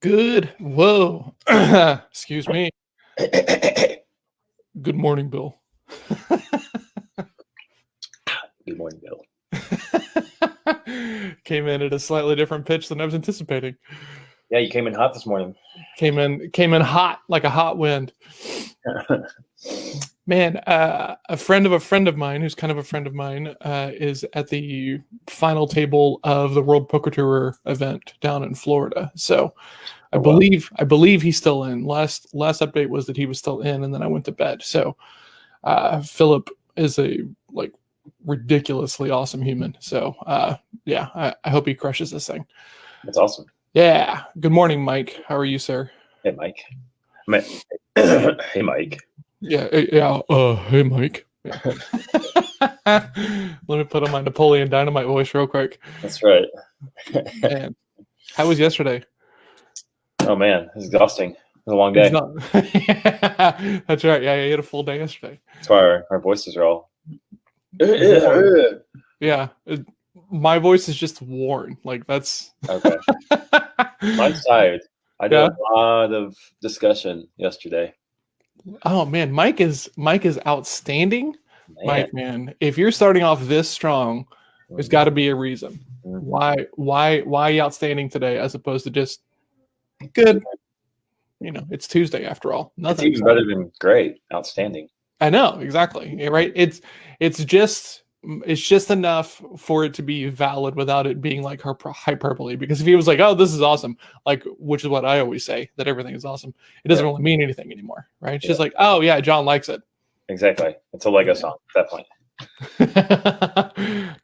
Good. Whoa. Excuse me. Good morning, Bill. Good morning, Bill. Came in at a slightly different pitch than I was anticipating. Yeah, you came in hot this morning. Came in hot like a hot wind. Man, a friend of mine, who's kind of a friend of mine, is at the final table of the World Poker Tour event down in Florida. So I believe he's still in. Last update was that he was still in, and then I went to bed. So Philip is a ridiculously awesome human. So yeah, I hope he crushes this thing. That's awesome. Yeah. Good morning, Mike. How are you, sir? Hey, Mike. Hey, Mike. Yeah. Hey, Mike. Yeah. Let me put on my Napoleon Dynamite voice real quick. That's right. Man, how was yesterday? Oh man, it's exhausting. It was a long day. That's right. Yeah, you had a full day yesterday. That's why our voices are all. Yeah, my voice is just worn. Like that's okay. Mine's tired. I did a lot of discussion yesterday. Oh man, Mike is outstanding. Man, if you're starting off this strong, there's got to be a reason. Why outstanding today as opposed to just good? It's Tuesday after all. Nothing. It's even better than great. Outstanding. I know, exactly. Right? It's just enough for it to be valid without it being like hyperbole. Because if he was like, "Oh, this is awesome," which is what I always say, that everything is awesome, it doesn't really mean anything anymore, right? It's just like, "Oh yeah, John likes it." Exactly. It's a Lego song at that point.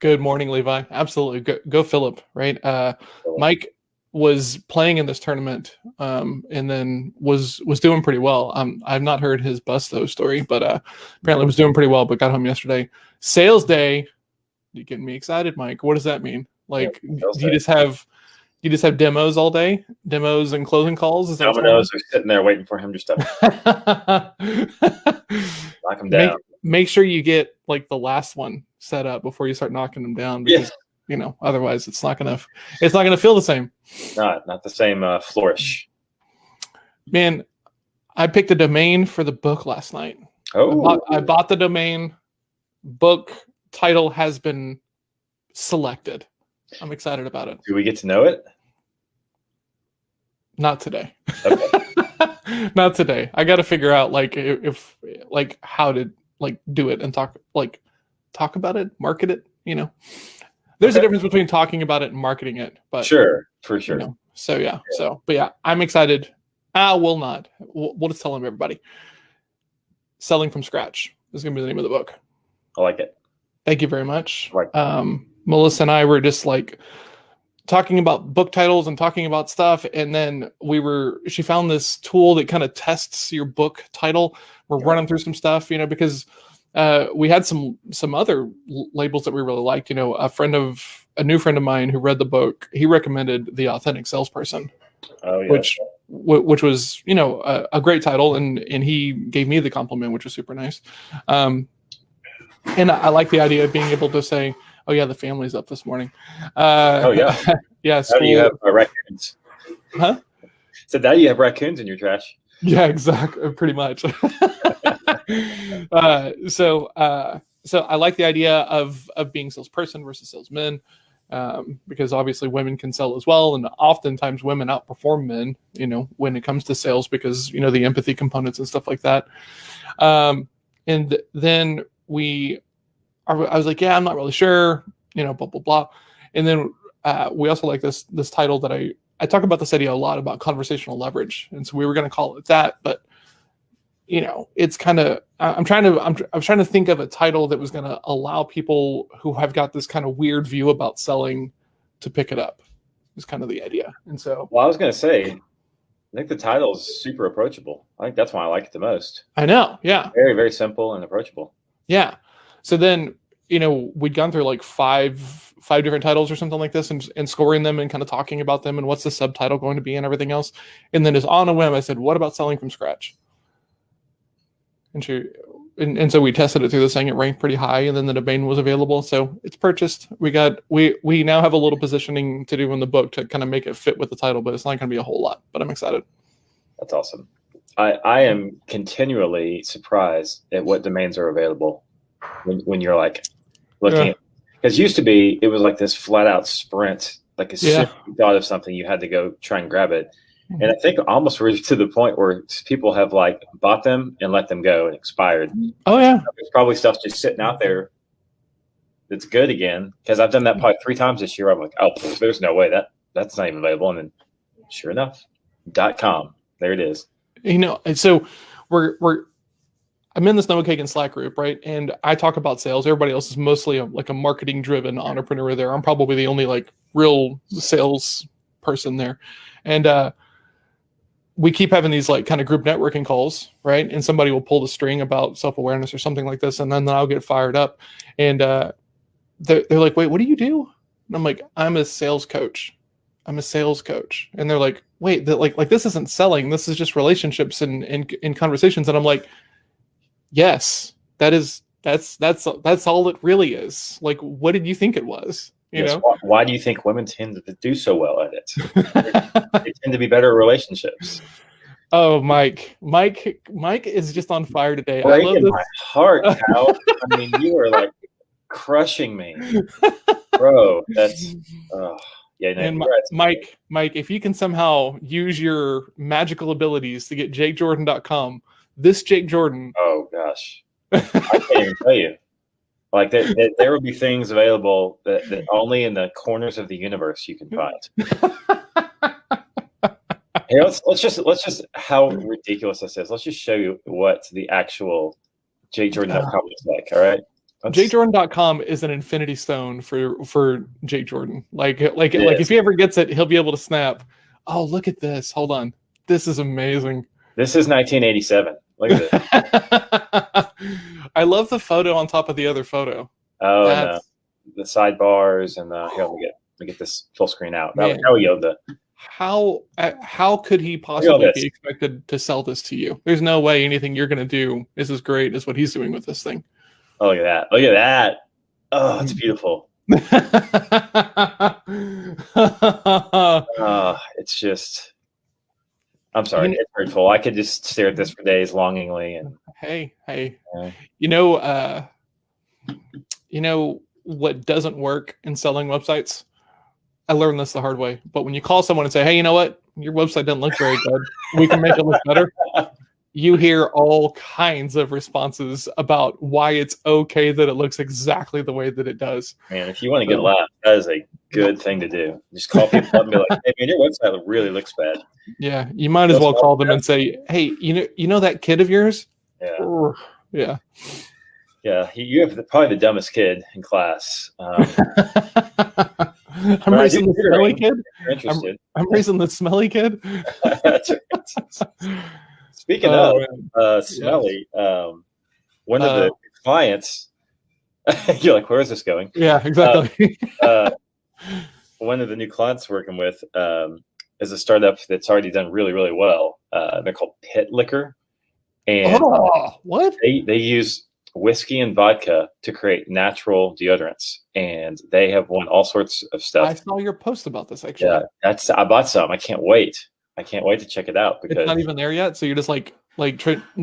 Good morning, Levi. Absolutely, go Philip. Right? Mike was playing in this tournament, and then was doing pretty well. I've not heard his Busto story, but apparently was doing pretty well. But got home yesterday. Sales day. You getting me excited, Mike? What does that mean? Do you just have demos all day? Demos and closing calls? Is that Dominos are sitting there waiting for him to step. Knock him down. Make sure you get the last one set up before you start knocking them down, because otherwise it's not gonna feel the same. Not the same flourish. Man, I picked a domain for the book last night. Oh, I bought the domain. Book title has been selected. I'm excited about it. Do we get to know it? Not today. Okay. Not today. I got to figure out if how to do it and talk about it, market it. There's a difference between talking about it and marketing it. But sure, for sure. So yeah. But yeah, I'm excited. We'll just tell them, everybody. Selling from Scratch is going to be the name of the book. I like it. Thank you very much. Melissa and I were just talking about book titles and talking about stuff, and then she found this tool that kind of tests your book title. We're running through some stuff, because we had some other labels that we really liked. A new friend of mine who read the book, he recommended The Authentic Salesperson. Oh, yeah. Which was a great title, and he gave me the compliment, which was super nice. And I like the idea of being able to say, "Oh yeah, the family's up this morning." Oh yeah, yeah. Now you have raccoons. Huh? So now you have raccoons in your trash. Yeah, exactly. Pretty much. So I like the idea of being salesperson versus salesman, because obviously women can sell as well, and oftentimes women outperform men, when it comes to sales, because the empathy components and stuff like that. And then I was like, yeah, I'm not really sure, blah, blah, blah. And then we also like this title that I talk about this idea a lot about conversational leverage. And so we were going to call it that, but it's kind of, I was trying to think of a title that was going to allow people who have got this kind of weird view about selling to pick it up. Is kind of the idea. And so, well, I was going to say, I think the title is super approachable. I think that's why I like it the most. I know. Yeah. Very, very simple and approachable. Yeah. So then, we'd gone through five different titles or something like this, and scoring them and kind of talking about them and what's the subtitle going to be and everything else. And then just on a whim, I said, "What about selling from scratch?" And and so we tested it through this thing. It ranked pretty high, and then the domain was available, so it's purchased. We now have a little positioning to do in the book to kind of make it fit with the title, but it's not going to be a whole lot. But I'm excited. That's awesome. I am continually surprised at what domains are available when you're like looking at, because used to be it was like this flat out sprint. Like as soon as you thought of something, you had to go try and grab it. And I think almost we're to the point where people have like bought them and let them go and expired. Oh yeah, there's probably stuff just sitting out there that's good again. Because I've done that probably 3 times this year. I'm like, oh, there's no way that's not even available. And then, sure enough, .com, there it is. And so I'm in this No Cake and Slack group, right? And I talk about sales. Everybody else is mostly like a marketing driven entrepreneur there. I'm probably the only like real sales person there, and we keep having these like kind of group networking calls, right? And somebody will pull the string about self-awareness or something like this. And then I'll get fired up. And they're like, wait, what do you do? And I'm like, I'm a sales coach. I'm a sales coach. And they're like, wait, like this isn't selling. This is just relationships and conversations. And I'm like, yes, that's all it really is. Like, what did you think it was? You know? Why do you think women tend to do so well at it? They tend to be better at relationships. Oh, Mike is just on fire today. Breaking I love this. My heart, Cal. I mean, you are like crushing me, bro. That's yeah. No, and Mike, if you can somehow use your magical abilities to get JakeJordan.com, this Jake Jordan. Oh gosh, I can't even tell you. Like there will be things available that only in the corners of the universe you can find. Hey, let's just how ridiculous this is. Let's just show you what the actual JakeJordan.com looks like. All right. JakeJordan.com is an infinity stone for Jake Jordan. Like if he ever gets it, he'll be able to snap. Oh, look at this. Hold on. This is amazing. This is 1987. Look at this. I love the photo on top of the other photo. Oh, no. The sidebars and here, let me get this full screen out. How could he possibly be expected to sell this to you? There's no way anything you're going to do is as great as what he's doing with this thing. Oh, look at that. Look at that. Oh, it's beautiful. It's just, I'm sorry, it's hurtful. I could just stare at this for days longingly. And hey, you know what doesn't work in selling websites? I learned this the hard way. But when you call someone and say, hey, you know what? Your website doesn't look very good. We can make it look better. You hear all kinds of responses about why it's okay that it looks exactly the way that it does. Man, if you want to get a laugh, that is a good thing to do. Just call people up and be like, hey, man, your website really looks bad. Yeah, you might as well call them and say, hey, you know that kid of yours? Yeah. Yeah. Yeah, you have probably the dumbest kid in class. I'm raising the smelly kid. I'm raising the smelly kid. That's right. Speaking of smelly, one of the clients, you're like, where is this going? Yeah, exactly. One of the new clients working with is a startup that's already done really, really well. They're called Pit Liquor. And what? They use whiskey and vodka to create natural deodorants, and they have won all sorts of stuff. I saw your post about this actually. Yeah, I bought some. I can't wait to check it out because it's not even there yet. So you're just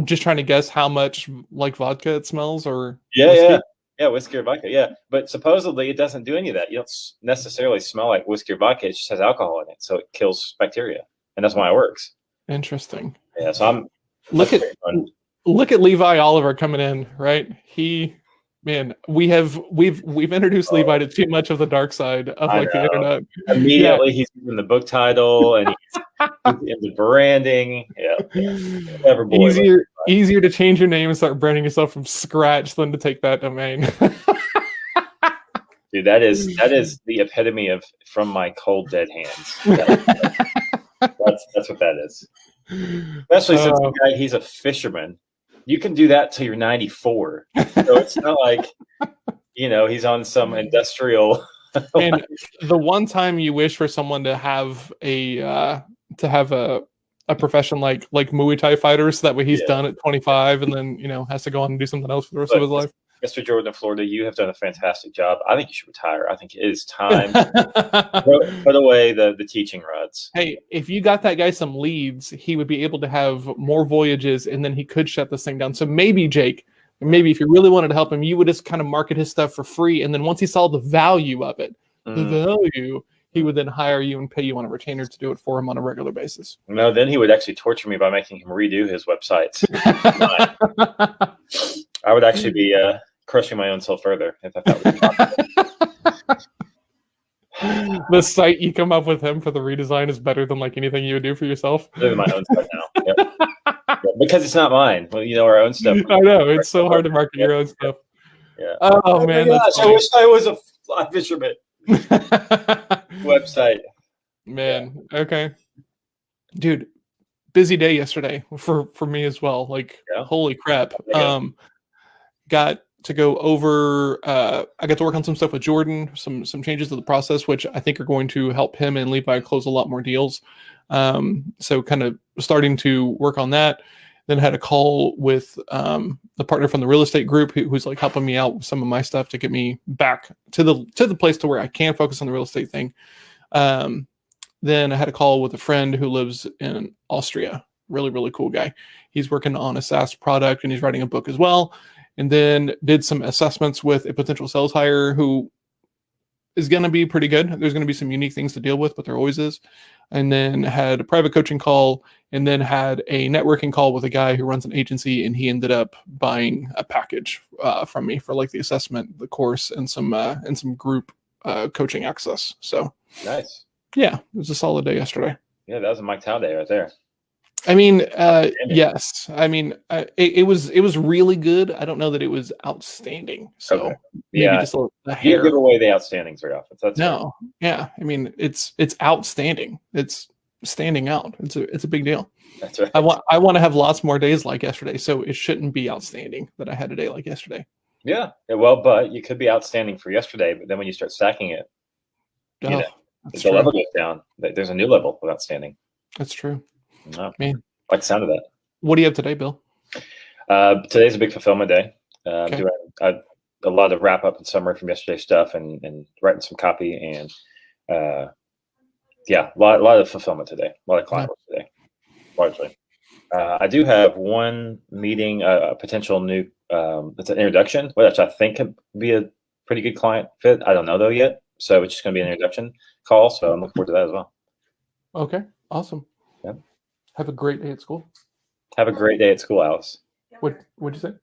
just trying to guess how much like vodka it smells, or whiskey or vodka. Yeah, but supposedly it doesn't do any of that. You don't necessarily smell like whiskey or vodka. It just has alcohol in it, so it kills bacteria, and that's why it works. Interesting. Yeah, so Look at Levi Oliver coming in, right? We've introduced Levi to too much of the dark side of the internet. Immediately he's in the book title and he's in the branding. Yeah. Easier to change your name and start branding yourself from scratch than to take that domain. Dude, that is the epitome of from my cold dead hands. That's what that is. Especially since the guy, he's a fisherman. You can do that till you're 94. So it's not like, he's on some industrial. And the one time you wish for someone to have a a profession like Muay Thai fighters. So that way he's Yeah. done at 25 and then, has to go on and do something else for the rest of his life. Mr. Jordan of Florida, you have done a fantastic job. I think you should retire. I think it is time to put away the teaching rods. Hey, if you got that guy some leads, he would be able to have more voyages, and then he could shut this thing down. So maybe, Jake, maybe if you really wanted to help him, you would just kind of market his stuff for free. And then once he saw the value of it, he would then hire you and pay you on a retainer to do it for him on a regular basis. No, then he would actually torture me by making him redo his websites. I would actually be crushing my own self further if I thought the site you come up with him for the redesign is better than like anything you would do for yourself. Better than my own stuff now. Yep. Yeah, because it's not mine. Well, our own stuff. I know it's so hard to market your own stuff. Yeah. Oh man, that's I wish I was a fly fisherman. Website. Man, okay, dude. Busy day yesterday for me as well. Like, holy crap. Got to go over. I got to work on some stuff with Jordan. Some changes to the process, which I think are going to help him and Levi close a lot more deals. So kind of starting to work on that. Then had a call with the partner from the real estate group who's like helping me out with some of my stuff to get me back to the place to where I can focus on the real estate thing. Then I had a call with a friend who lives in Austria. Really, really cool guy. He's working on a SaaS product and he's writing a book as well. And then did some assessments with a potential sales hire who is going to be pretty good. There's going to be some unique things to deal with, but there always is. And then had a private coaching call, and then had a networking call with a guy who runs an agency, and he ended up buying a package from me for like the assessment, the course, and some group coaching access. So nice. Yeah, it was a solid day yesterday. Yeah, that was a Mike Tao day right there. I mean, yes. I mean, it was really good. I don't know that it was outstanding. So maybe just a hair. You give away the outstandings very often. So that's no, fair. Yeah. I mean, it's outstanding. It's standing out. It's a big deal. That's right. I want to have lots more days like yesterday, so it shouldn't be outstanding that I had a day like yesterday. Yeah. Well, but you could be outstanding for yesterday, but then when you start stacking it, the level goes down. There's a new level of outstanding. That's true. No, man, I like the sound of that. What do you have today, Bill? Today's a big fulfillment day. Doing a lot of wrap up and summary from yesterday's stuff, and writing some copy, and a lot of fulfillment today. A lot of client work today, largely. I do have one meeting, a potential new. It's an introduction, which I think could be a pretty good client fit. I don't know though yet, so it's just going to be an introduction call. So I'm looking forward to that as well. Okay, awesome. Yeah. Have a great day at school. Have a great day at school, Alice. What'd you say?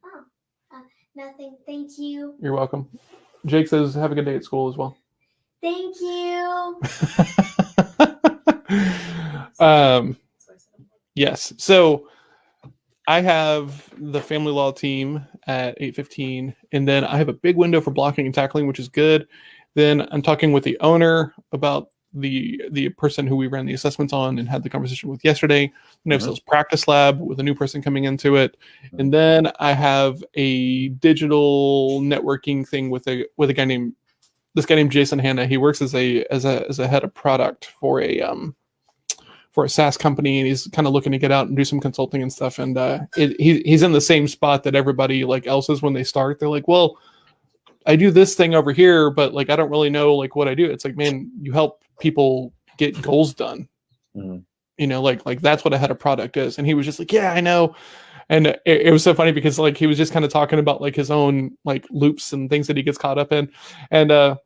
Nothing. Thank you. You're welcome. Jake says, have a good day at school as well. Thank you. Yes. So I have the family law team at 8:15, and then I have a big window for blocking and tackling, which is good. Then I'm talking with the owner about the person who we ran the assessments on and had the conversation with yesterday. And I have sales practice lab with a new person coming into it. And then I have a digital networking thing with a guy named Jason Hanna. He works as a head of product for a SaaS company, and he's kind of looking to get out and do some consulting and stuff. And he's in the same spot that everybody like else is when they start. They're like, well, I do this thing over here, but like I don't really know like what I do. It's like, man, you help people get goals done. Like that's what a head of product is. And he was just like, yeah, I know. And it was so funny because like he was just kind of talking about like his own like loops and things that he gets caught up in. And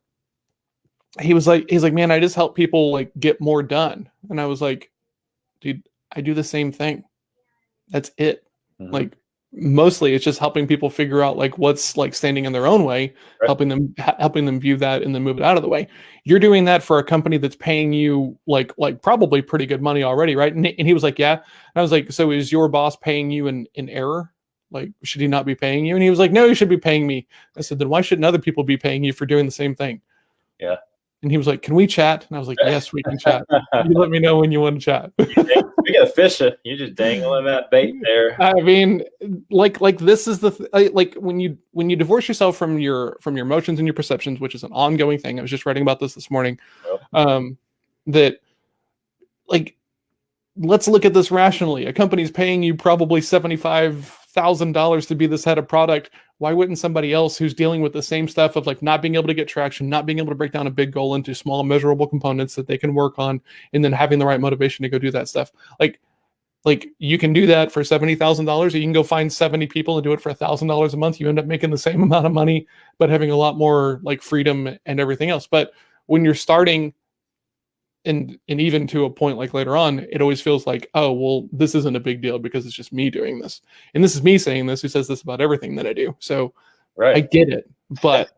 he's like, man, I just help people like get more done. And I was like, dude, I do the same thing. That's it. Like mostly it's just helping people figure out like what's like standing in their own way, right. helping them view that and then move it out of the way. You're doing that for a company that's paying you like probably pretty good money already, right? And he was like, yeah. And I was like, so is your boss paying you in error? Like, should he not be paying you? And he was like, no, he should be paying me. I said, then why shouldn't other people be paying you for doing the same thing? Yeah. And he was like, can we chat? And I was like, yes, we can chat. You let me know when you want to chat. We got a fish. You're just dangling that bait there. I mean, like this is like when you divorce yourself from your emotions and your perceptions, which is an ongoing thing. I was just writing about this morning. That like let's look at this rationally. A company's paying you probably $75,000 to be this head of product. Why wouldn't somebody else who's dealing with the same stuff of like not being able to get traction, not being able to break down a big goal into small measurable components that they can work on, and then having the right motivation to go do that stuff? Like you can do that for $70,000. You can go find 70 people and do it for $1,000 a month. You end up making the same amount of money, but having a lot more like freedom and everything else. But when you're starting, and even to a point like later on, it always feels like, oh, well, this isn't a big deal because it's just me doing this. And this is me saying this, who says this about everything that I do. So I get it. But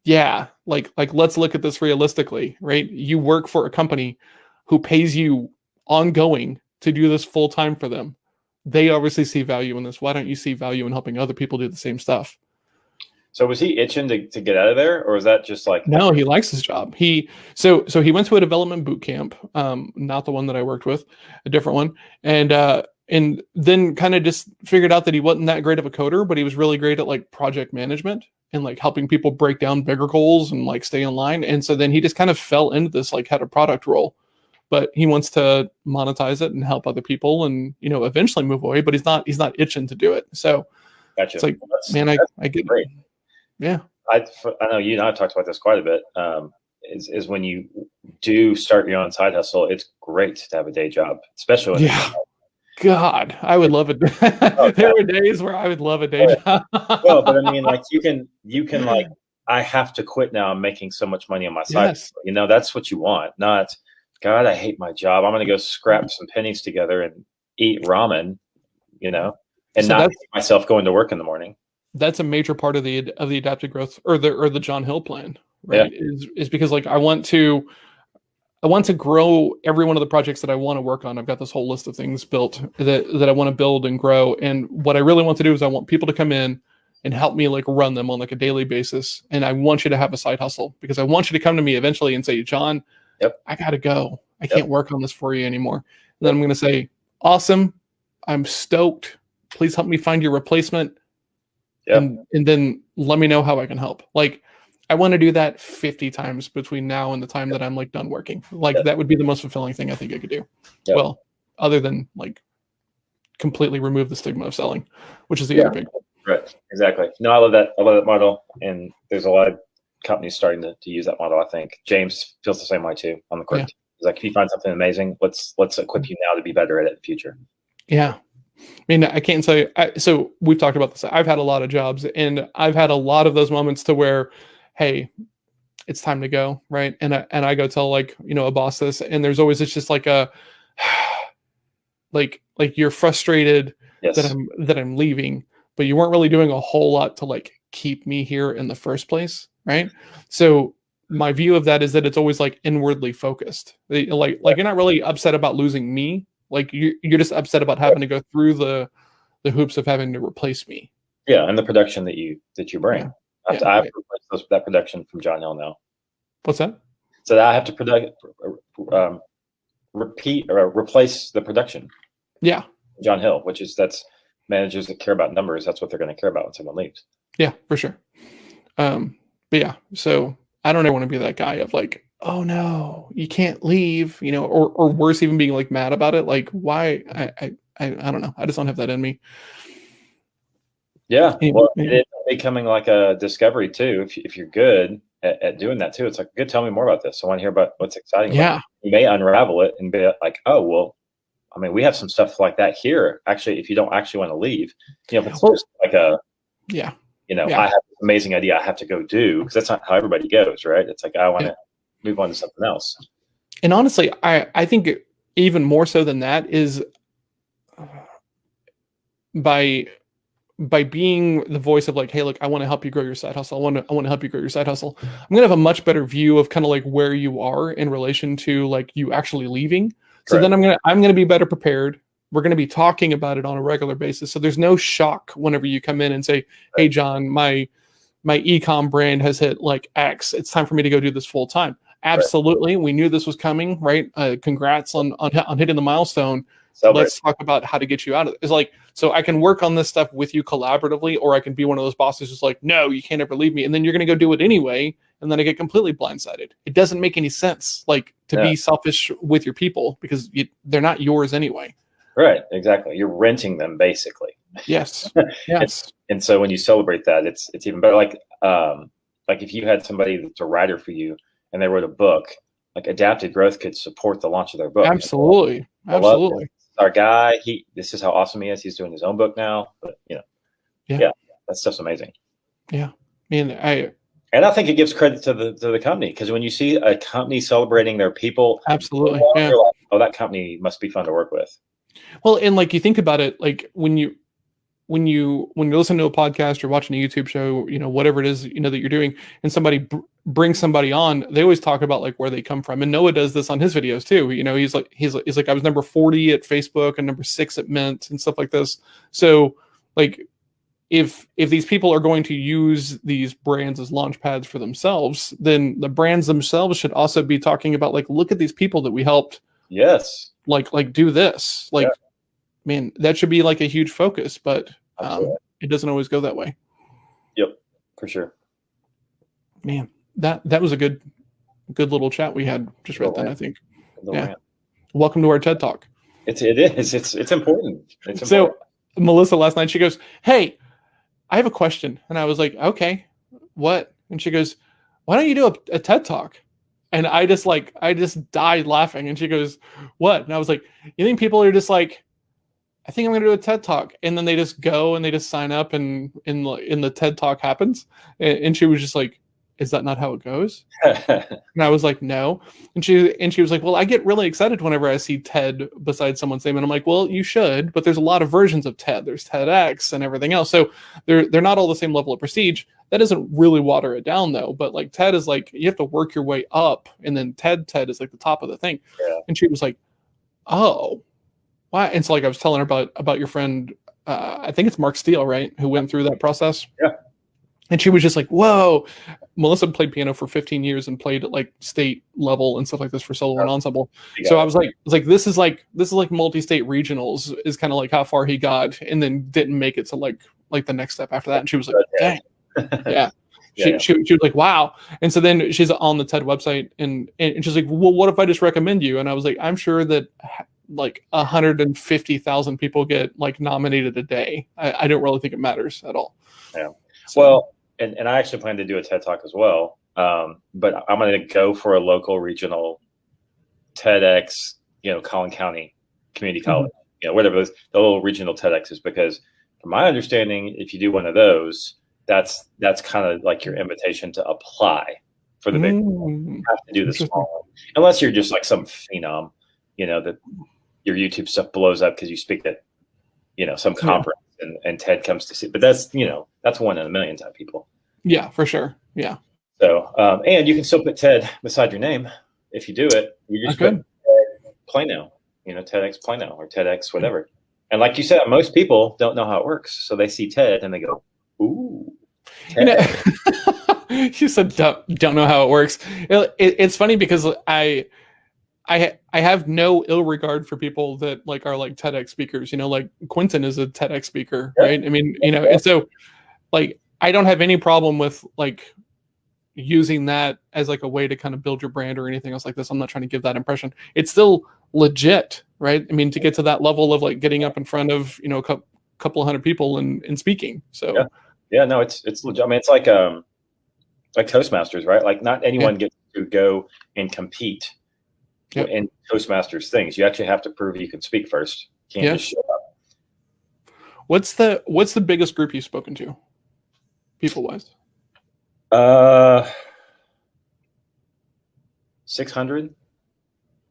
yeah, like let's look at this realistically, right? You work for a company who pays you ongoing to do this full time for them. They obviously see value in this. Why don't you see value in helping other people do the same stuff? So was he itching to get out of there, or was that just like? No, he likes his job. So he went to a development boot camp, not the one that I worked with, a different one, and then kind of just figured out that he wasn't that great of a coder, but he was really great at like project management and like helping people break down bigger goals and like stay in line. And so then he just kind of fell into this like head of product role, but he wants to monetize it and help other people and eventually move away. But he's not itching to do it. So gotcha. It's like, man, I get great. Yeah, I know you and I have talked about this quite a bit. Is when you do start your own side hustle, it's great to have a day job, especially when God, I would love it. There were days where I would love a day job. Well, but I mean, like you can like, I have to quit now. I'm making so much money on my side. Yes. That's what you want. Not, God, I hate my job. I'm going to go scrap some pennies together and eat ramen, and so not make myself going to work in the morning. That's a major part of the adaptive growth or the John Hill plan, right? Yeah. Is because like I want to grow every one of the projects that I want to work on. I've got this whole list of things built that I want to build and grow. And what I really want to do is I want people to come in and help me like run them on like a daily basis. And I want you to have a side hustle because I want you to come to me eventually and say, John, I got to go. I can't work on this for you anymore. And then I'm going to say, awesome. I'm stoked. Please help me find your replacement. And then let me know how I can help. Like, I want to do that 50 times between now and the time that I'm like done working. Like that would be the most fulfilling thing I think I could do. Well, other than like completely remove the stigma of selling, which is the other big one. Right. Exactly. No, I love that. I love that model. And there's a lot of companies starting to use that model. I think James feels the same way too on the court. He's like, if you find something amazing, let's equip you now to be better at it in the future. Yeah. I mean, I can't say, so we've talked about this. I've had a lot of jobs and I've had a lot of those moments to where, hey, it's time to go. Right. And I go tell like, a boss this, and there's always, it's just like like you're frustrated that I'm leaving, but you weren't really doing a whole lot to like keep me here in the first place. Right. So my view of that is that it's always like inwardly focused. Like you're not really upset about losing me. Like you're just upset about having to go through the hoops of having to replace me. Yeah, and the production that you bring. I have to replace that production from John Hill now. What's that? So I have to replace the production. Yeah. John Hill, that's managers that care about numbers. That's what they're going to care about when someone leaves. Yeah, for sure. But yeah, so I don't ever want to be that guy of like, oh no, you can't leave, or worse, even being like mad about it. Like, why? I don't know. I just don't have that in me. Yeah. Well, it's becoming like a discovery too. If you're good at doing that too, it's like, good. Tell me more about this. I want to hear about what's exciting. Yeah. You may unravel it and be like, oh, well, I mean, we have some stuff like that here. Actually, if you don't actually want to leave, if it's just like I have this amazing idea I have to go do, because that's not how everybody goes, right? It's like, I want to move on to something else. And honestly, I think even more so than that is by being the voice of like, hey, look, I want to help you grow your side hustle. I want to help you grow your side hustle. I'm going to have a much better view of kind of like where you are in relation to like you actually leaving. So then I'm going to be better prepared. We're going to be talking about it on a regular basis. So there's no shock whenever you come in and say, hey, John, my e-com brand has hit like X. It's time for me to go do this full time. Absolutely. We knew this was coming, right? Congrats on hitting the milestone. Let's talk about how to get you out of it. It's like, so I can work on this stuff with you collaboratively, or I can be one of those bosses who's like, no, you can't ever leave me. And then you're going to go do it anyway. and then I get completely blindsided. It doesn't make any sense, like, to be selfish with your people, because they're not yours anyway. Right, exactly. You're renting them basically. Yes. Yes. And so when you celebrate that, it's even better. Like if you had somebody that's a writer for you and they wrote a book, like Adapted Growth could support the launch of their book. Absolutely. Absolutely. Our guy, this is how awesome he is. He's doing his own book now. But yeah, that stuff's amazing. Yeah. And I think it gives credit to the company, because when you see a company celebrating their people, absolutely, you're like, oh, that company must be fun to work with. Well, and like, you think about it, like when you're listening to a podcast or watching a YouTube show, whatever it is, that you're doing, and somebody brings somebody on, they always talk about like where they come from. And Noah does this on his videos too. He's like, I was number 40 at Facebook and number 6 at Mint and stuff like this. So like, if these people are going to use these brands as launch pads for themselves, then the brands themselves should also be talking about, like, look at these people that we helped. Yes. Like do this. Like, man, that should be like a huge focus, but it doesn't always go that way. Yep, for sure. Man, that was a good little chat we had just right then, I think. Yeah. Welcome to our TED Talk. It is. It's important. So Melissa last night, she goes, "Hey, I have a question." And I was like, "Okay, what?" And she goes, "Why don't you do a TED Talk?" And I just died laughing. And she goes, "What?" And I was like, "You think people are just like, I think I'm going to do a TED Talk," and then they just go and they just sign up, and in the TED Talk happens? And she was just like, "Is that not how it goes?" And I was like, "No." And she was like, "Well, I get really excited whenever I see TED beside someone's name." And I'm like, "Well, you should, but there's a lot of versions of TED. There's TEDx and everything else. So they're not all the same level of prestige. That doesn't really water it down though. But like TED is like, you have to work your way up, and then TED is like the top of the thing." Yeah. And she was like, "Oh, why?" And so like I was telling her about your friend, I think it's Mark Steele, right, who went through that process. Yeah. And she was just like, "Whoa." Melissa played piano for 15 years and played at like state level and stuff like this for solo and ensemble. So I was like, this is like multi-state regionals is kind of like how far he got, and then didn't make it to like the next step after that. And she was like, "Dang." Yeah. She was like, "Wow." And so then she's on the TED website, and she's like, "Well, what if I just recommend you?" And I was like, "I'm sure that like 150,000 people get like nominated a day. I don't really think it matters at all." Yeah. So, well, and I actually plan to do a TED Talk as well. But I'm going to go for a local regional TEDx, Collin County Community College, whatever the little regional TEDx is, because from my understanding, if you do one of those, that's kind of like your invitation to apply for the big. You have to do the small one, unless you're just like some phenom, that your YouTube stuff blows up because you speak at, some conference and TED comes to see. But that's, that's 1 in a million type people. Yeah, for sure. Yeah. So, and you can still put TED beside your name if you do it. You just put Plano, TEDx Plano or TEDx whatever. And like you said, most people don't know how it works, so they see TED and they go, "Ooh." You said don't know how it works. It's funny because I have no ill regard for people that like are like TEDx speakers. Like Quentin is a TEDx speaker, right? I mean, and so like I don't have any problem with like using that as like a way to kind of build your brand or anything else like this. I'm not trying to give that impression. It's still legit, right? I mean, to get to that level of like getting up in front of a couple hundred people and speaking. So yeah, no, it's legit. I mean, it's like Toastmasters, right? Like not anyone gets to go and compete in Toastmasters things. You actually have to prove you can speak first. You can't just show up. What's the biggest group you've spoken to, people wise? 600,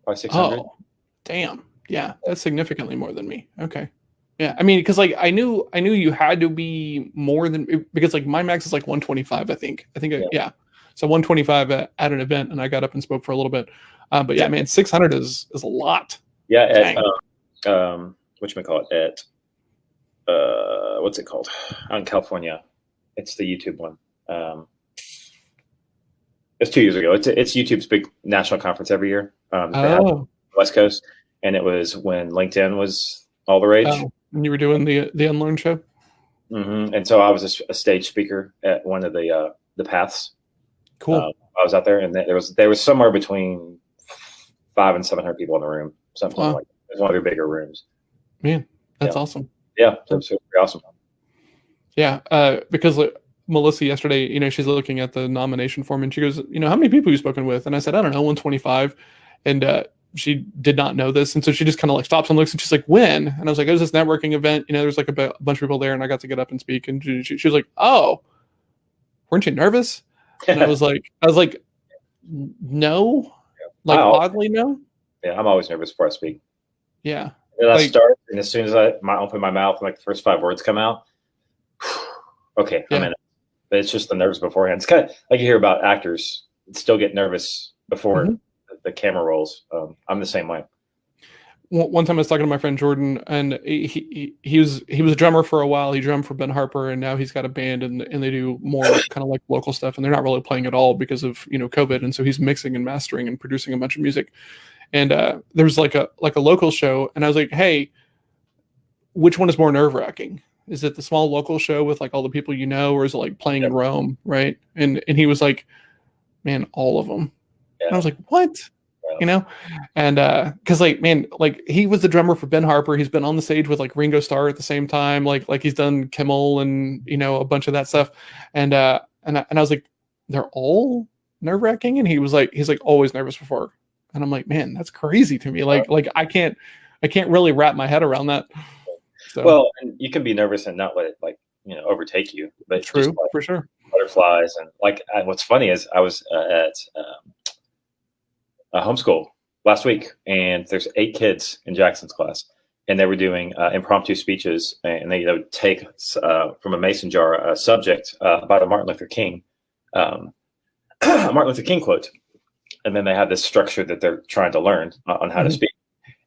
probably 600. Oh, damn. Yeah, that's significantly more than me. Okay. Yeah, I mean, because like I knew you had to be more than, because like my max is like 125. I think. So 125 at an event, and I got up and spoke for a little bit. But yeah, man, 600 is a lot. Yeah, at whatchamacallit, at what's it called out in California? It's the YouTube one. It's 2 years ago. It's YouTube's big national conference every year. West Coast, and it was when LinkedIn was all the rage. And you were doing the Unlearn show. Mm-hmm. And so I was a stage speaker at one of the paths. Cool. I was out there, and there was somewhere between 500 and 700 people in the room, something Wow. like that. It was one of their bigger rooms. Man, that's awesome. Yeah, it was pretty awesome. Yeah, because like, Melissa yesterday, she's looking at the nomination form and she goes, how many people have you spoken with? And I said, I don't know, 125. And she did not know this. And so she just kind of like stops and looks and she's like, when? And I was like, it was this networking event. There's like a bunch of people there and I got to get up and speak. And she was like, oh, weren't you nervous? And I was like, no, like oddly no. Yeah, I'm always nervous before I speak. Yeah. And I start, and as soon as I open my mouth, and like the first 5 words come out, okay, I'm in it. But it's just the nerves beforehand. It's kind of like you hear about actors still get nervous before the camera rolls. I'm the same way. One time I was talking to my friend Jordan, and he was a drummer for a while. He drummed for Ben Harper, and now he's got a band, and they do more kind of like local stuff, and they're not really playing at all because of COVID. And so he's mixing and mastering and producing a bunch of music. And there's like a local show, and I was like, hey, which one is more nerve-wracking? Is it the small local show with like all the people or is it like playing in Rome, right? And he was like, man, all of them. Yeah. And I was like, what? Yeah. And because like, man, like he was the drummer for Ben Harper. He's been on the stage with like Ringo Starr at the same time, like he's done Kimmel and a bunch of that stuff. And I was like, they're all nerve-wracking, and he's like always nervous before. And I'm like, man, that's crazy to me. Like I can't really wrap my head around that. So. Well, and you can be nervous and not let it overtake you. But true, just, for sure. Butterflies and what's funny is I was at a homeschool last week, and there's 8 kids in Jackson's class, and they were doing impromptu speeches, and they would take from a mason jar a subject about a Martin Luther King quote, and then they have this structure that they're trying to learn on how to speak,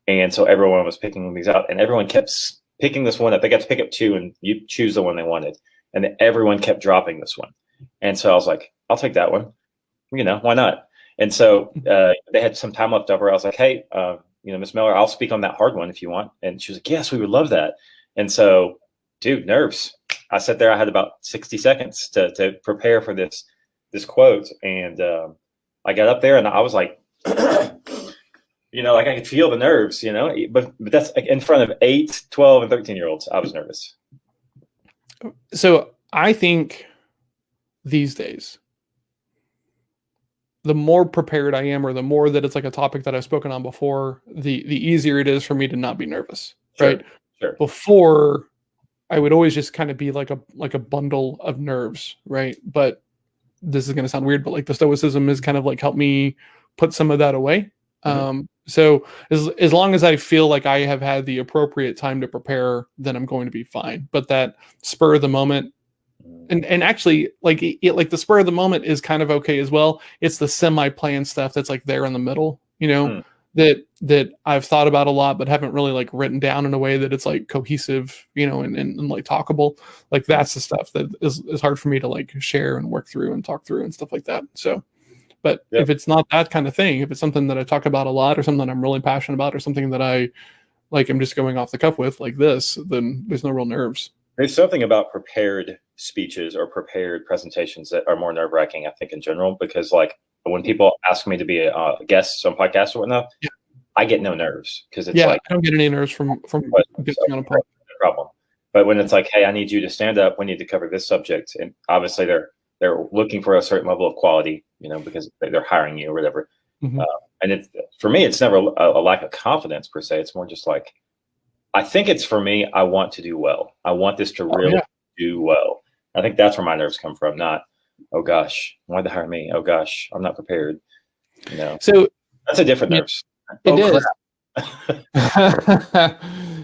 and so everyone was picking these out, and everyone kept picking this one up. They got to pick up 2, and you choose the one they wanted, and then everyone kept dropping this one, and so I was like, I'll take that one, why not? And so they had some time left over. I was like, hey, Miss Miller, I'll speak on that hard one if you want. And she was like, yes, we would love that. And so, dude, nerves. I sat there. I had about 60 seconds to prepare for this quote. And I got up there and I was like, like I could feel the nerves, but that's like in front of 8, 12, and 13-year-olds. I was nervous. So I think these days, the more prepared I am, or the more that it's like a topic that I've spoken on before, the easier it is for me to not be nervous. Sure, right. Sure. Before, I would always just kind of be like a bundle of nerves. Right. But this is going to sound weird, but like the stoicism has kind of like helped me put some of that away. So as long as I feel like I have had the appropriate time to prepare, then I'm going to be fine. But that spur of the moment, and actually like the spur of the moment is kind of okay as well. It's the semi-planned stuff that's like there in the middle, that I've thought about a lot, but haven't really like written down in a way that it's like cohesive, and like talkable. Like that's the stuff that is hard for me to like share and work through and talk through and stuff like that. So, but if it's not that kind of thing, if it's something that I talk about a lot or something that I'm really passionate about or something that I like, I'm just going off the cuff with like this, then there's no real nerves. There's something about prepared speeches or prepared presentations that are more nerve-wracking, I think, in general, because like when people ask me to be a guest on podcasts or whatnot, I get no nerves because it's like I don't get any nerves from getting on a podcast. Problem. But when it's like, hey, I need you to stand up, we need to cover this subject, and obviously they're looking for a certain level of quality, because they're hiring you or whatever. And it's for me, it's never a lack of confidence per se. It's more just like, I think it's for me, I want to do well. I want this to really do well. I think that's where my nerves come from, not, oh gosh, why'd they hire me? Oh gosh, I'm not prepared. So that's a different nerves. It is.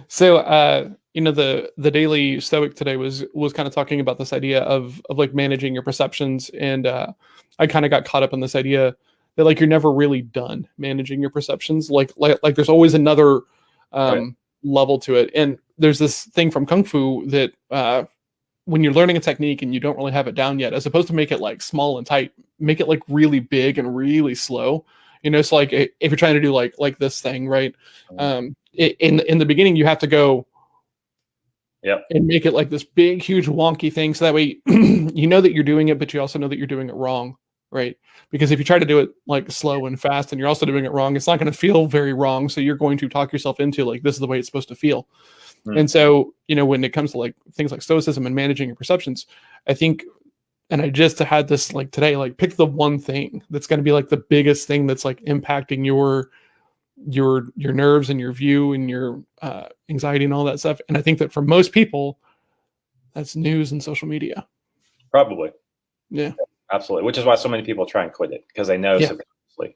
So, the Daily Stoic today was kind of talking about this idea of like managing your perceptions. And I kind of got caught up in this idea that like, you're never really done managing your perceptions. Like there's always another level to it. And there's this thing from Kung Fu that when you're learning a technique and you don't really have it down yet, as opposed to make it like small and tight, make it like really big and really slow. So like if you're trying to do like this thing, right? In the beginning, you have to go and make it like this big, huge, wonky thing. So that way, that you're doing it, but you also know that you're doing it wrong. right? Because if you try to do it like slow and fast and you're also doing it wrong, it's not going to feel very wrong. So you're going to talk yourself into like, this is the way it's supposed to feel. And so, when it comes to like things like stoicism and managing your perceptions, I think, and I just had this like today, like pick the one thing that's going to be like the biggest thing that's like impacting your nerves and your view and your anxiety and all that stuff. And I think that for most people, that's news and social media. Probably. Yeah. Absolutely. Which is why so many people try and quit it, because they know subconsciously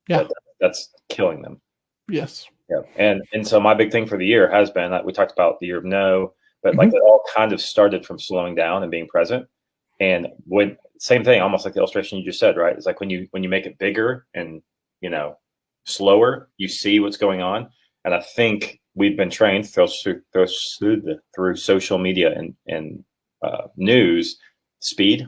that that's killing them. Yes. Yeah. And so my big thing for the year has been that we talked about the year of no, but like it all kind of started from slowing down and being present. And when same thing, almost like the illustration you just said, right? It's like when you make it bigger and slower, you see what's going on. And I think we've been trained through social media and news speed.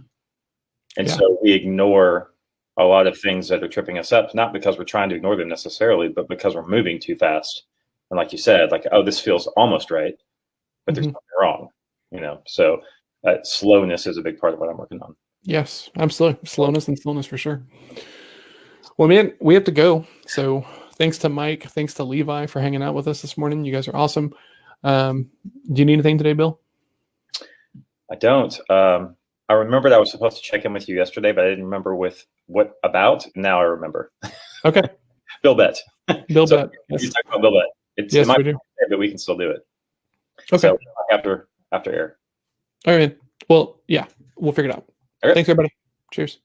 And so we ignore a lot of things that are tripping us up, not because we're trying to ignore them necessarily, but because we're moving too fast. And like you said, like, oh, this feels almost right, but there's something wrong, So slowness is a big part of what I'm working on. Yes, absolutely. Slowness and stillness for sure. Well, man, we have to go. So thanks to Mike. Thanks to Levi for hanging out with us this morning. You guys are awesome. Do you need anything today, Bill? I don't. I remembered I was supposed to check in with you yesterday, but I didn't remember with what about. Now I remember. Okay. Bill Bet. Bill Bet. Yes. You talk about Bill Bet. Yes, we do. But we can still do it. Okay. So after air. All right. Well, yeah, we'll figure it out. Okay. Thanks, everybody. Cheers.